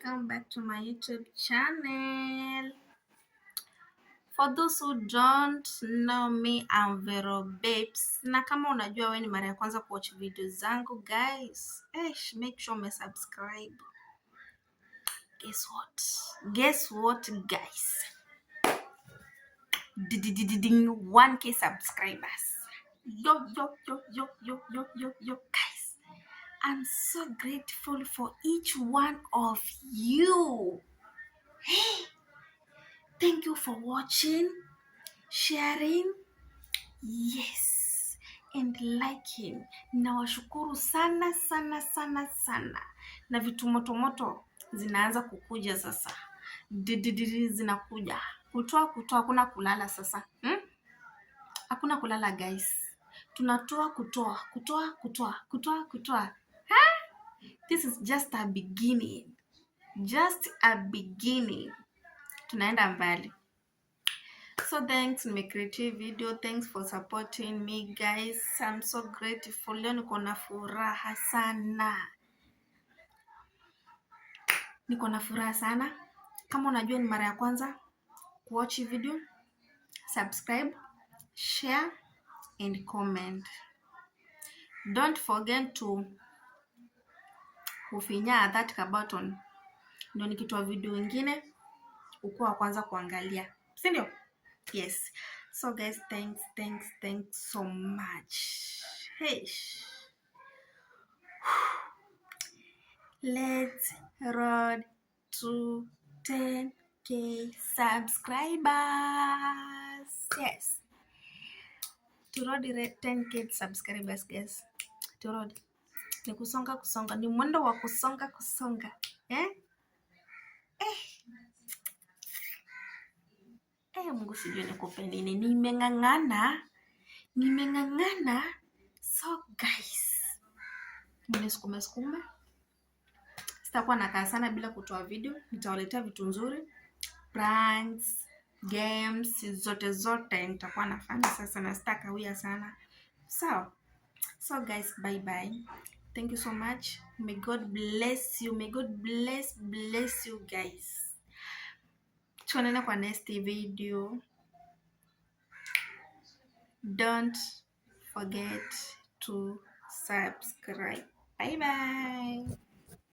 welcome back to my YouTube channel. For those who don't know me, I'm Vero Babes. Na kama unajua wewe ni mara ya kwanza kuwatch video zangu guys, make sure umesubscribe. Guess what guys? 1K subscribers. Yo guys. I'm so grateful for each one of you. Hey, thank you for watching, sharing, yes, and liking. Nawashukuru sana sana sana sana. Na vitu moto zinaanza kukuja sasa. Zinakuja. Kutoa hakuna kulala sasa. Hakuna kulala guys. Tunatoa kutoa. This is just a beginning. Tunaenda mbali. So thanks, nimecreate video. Thanks for supporting me guys. I'm so grateful. Leo niko na furaha sana. Kama unajua ni mara ya kwanza kuwatch video, subscribe, share and comment. Don't forget to kufinya that button. Ndio nikitoa video nyingine ukuwa wa kwanza kuangalia. Si ndio? Yes. So guys, thanks so much. Hey. Let's road to 10K subscribers. Yes. To road 10K subscribers guys. To road. Ni kusonga. Ni mwendo wa kusonga. Mungu sijui nikupe nini. Nimeng'ang'ana. So guys, nimesukuma. Sitakuwa nakaa sana bila kutoa video. Nitawaletea vitu nzuri, pranks, games, zote nitakuwa nafanya sasa na sitakawia sana. So guys, bye. Thank you so much. May God bless you. May God bless you guys. Tuonane kwa next video. Don't forget to subscribe. Bye.